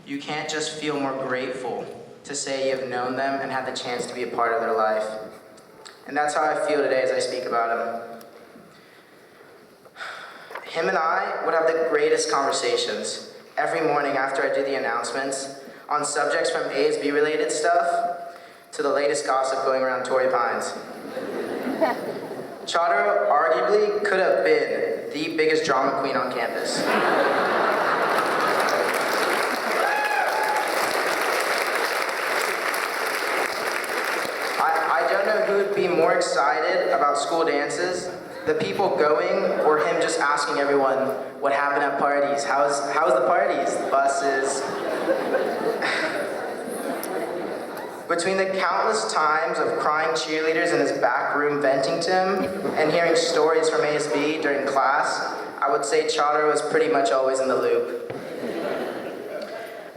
you can't just feel more grateful to say you've known them and had the chance to be a part of their life. And that's how I feel today as I speak about him. Him and I would have the greatest conversations every morning after I do the announcements on subjects from ASB related stuff to the latest gossip going around Torrey Pines. Chodorow arguably could have been the biggest drama queen on campus. I don't know who would be more excited about school dances, the people going, or him just asking everyone what happened at parties. How's the parties? The buses. Between the countless times of crying cheerleaders in his back room venting to him and hearing stories from ASB during class, I would say Chodorow was pretty much always in the loop.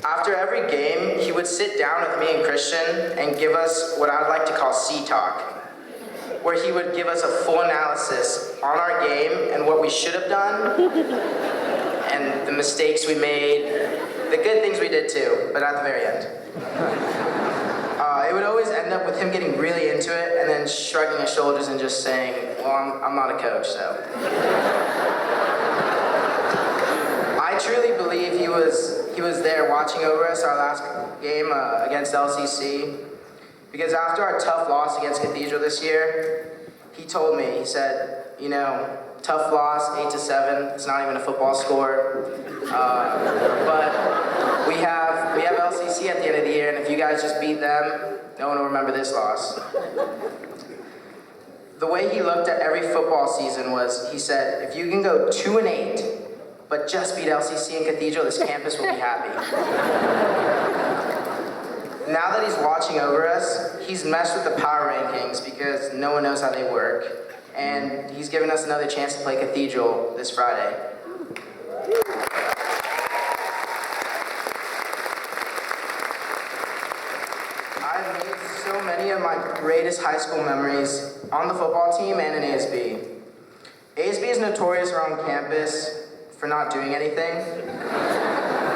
After every game, he would sit down with me and Christian and give us what I'd like to call C-Talk, where he would give us a full analysis on our game and what we should have done, and the mistakes we made, the good things we did too, but at the very end. It would always end up with him getting really into it and then shrugging his shoulders and just saying, well, I'm not a coach, so. I truly believe he was there watching over us our last game against LCC, because after our tough loss against Cathedral this year, he told me, he said, you know, tough loss, 8-7, it's not even a football score, but we have LCC at the end of the year, and if you guys just beat them, no one will remember this loss. The way he looked at every football season was, he said, if you can go 2-8, but just beat LCC and Cathedral, this campus will be happy. Now that he's watching over us, he's messed with the power rankings because no one knows how they work, and he's given us another chance to play Cathedral this Friday. I've made so many of my greatest high school memories on the football team and in ASB. ASB is notorious around campus for not doing anything,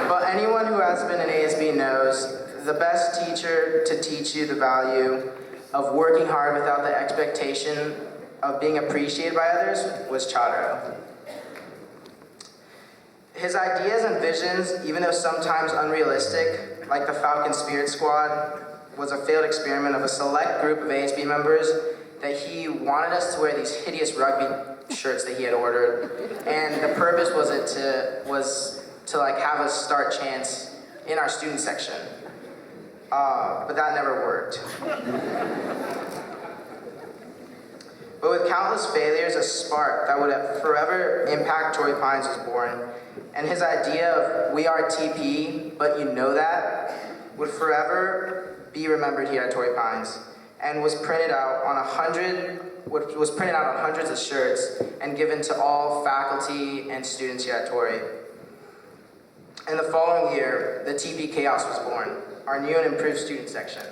but anyone who has been in ASB knows the best teacher to teach you the value of working hard without the expectation of being appreciated by others was Chodorow. His ideas and visions, even though sometimes unrealistic, like the Falcon Spirit Squad, was a failed experiment of a select group of ASB members that he wanted us to wear these hideous rugby shirts that he had ordered, and the purpose was to like have us start chants in our student section. But that never worked. But with countless failures, a spark that would forever impact Torrey Pines was born, and his idea of "we are TP, but you know that" would forever be remembered here at Torrey Pines, and was printed out on hundreds of shirts and given to all faculty and students here at Torrey. And the following year, the TP Chaos was born, our new and improved student section.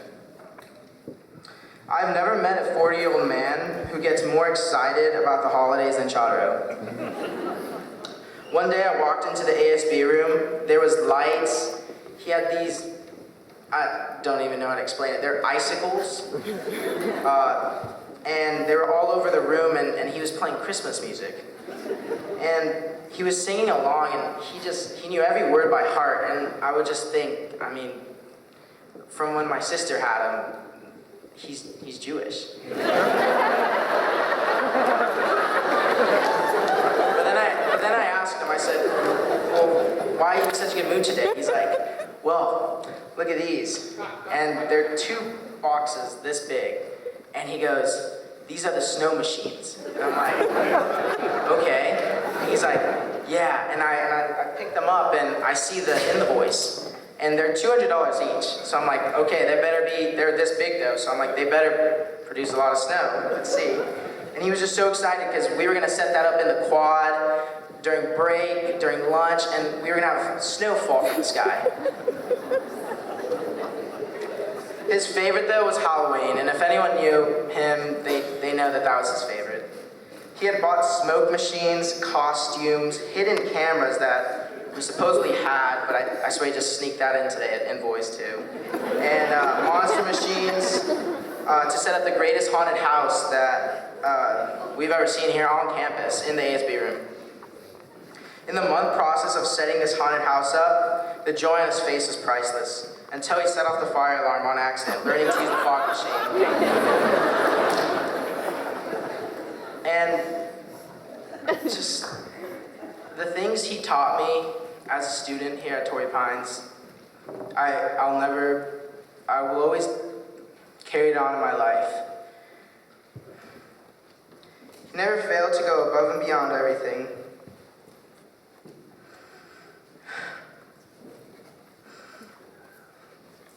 I've never met a 40-year-old man who gets more excited about the holidays than Chodorow. One day I walked into the ASB room, there was lights, he had these, I don't even know how to explain it, they're icicles, and they were all over the room, and he was playing Christmas music. And he was singing along, and he knew every word by heart, and I would just think, I mean, from when my sister had him, he's Jewish. But then I asked him, I said, well, why are you in such a good mood today? He's like, well, look at these. And they're 2 boxes this big. And he goes, these are the snow machines. And I'm like, okay. And he's like, yeah. And I picked them up and I see the invoice. And they're $200 each. So I'm like, okay, they're this big though. So I'm like, they better produce a lot of snow. Let's see. And he was just so excited because we were gonna set that up in the quad during break, during lunch, and we were gonna have snow fall from the sky. His favorite though was Halloween, and if anyone knew him, they know that was his favorite. He had bought smoke machines, costumes, hidden cameras that we supposedly had, but I swear he just sneaked that into the invoice too. And monster machines to set up the greatest haunted house that we've ever seen here on campus in the ASB room. In the month process of setting this haunted house up, the joy on his face was priceless, until he set off the fire alarm on accident, learning to use the fog machine. And just the things he taught me as a student here at Torrey Pines, I will always carry it on in my life. He never failed to go above and beyond everything.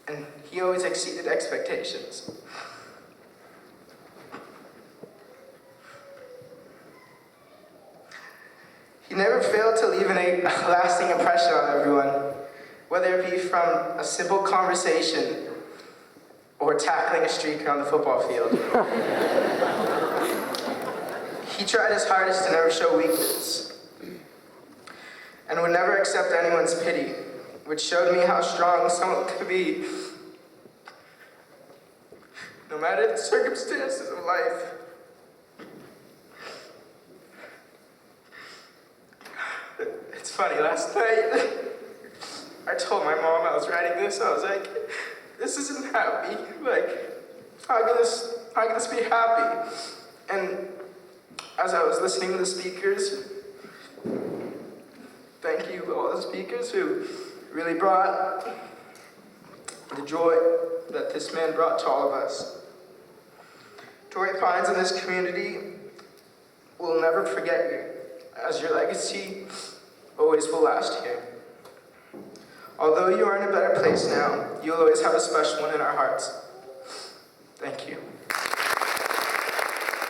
And he always exceeded expectations. He never failed to leave a lasting impression on everyone, whether it be from a simple conversation or tackling a streak on the football field. He tried his hardest to never show weakness and would never accept anyone's pity, which showed me how strong someone could be, no matter the circumstances of life. It's funny, last night, I told my mom I was writing this, I was like, this isn't happy, like, how can this be happy? And as I was listening to the speakers, thank you all the speakers who really brought the joy that this man brought to all of us. Torrey Pines and this community will never forget you, as your legacy always will last here. Although you are in a better place now, you'll always have a special one in our hearts. Thank you.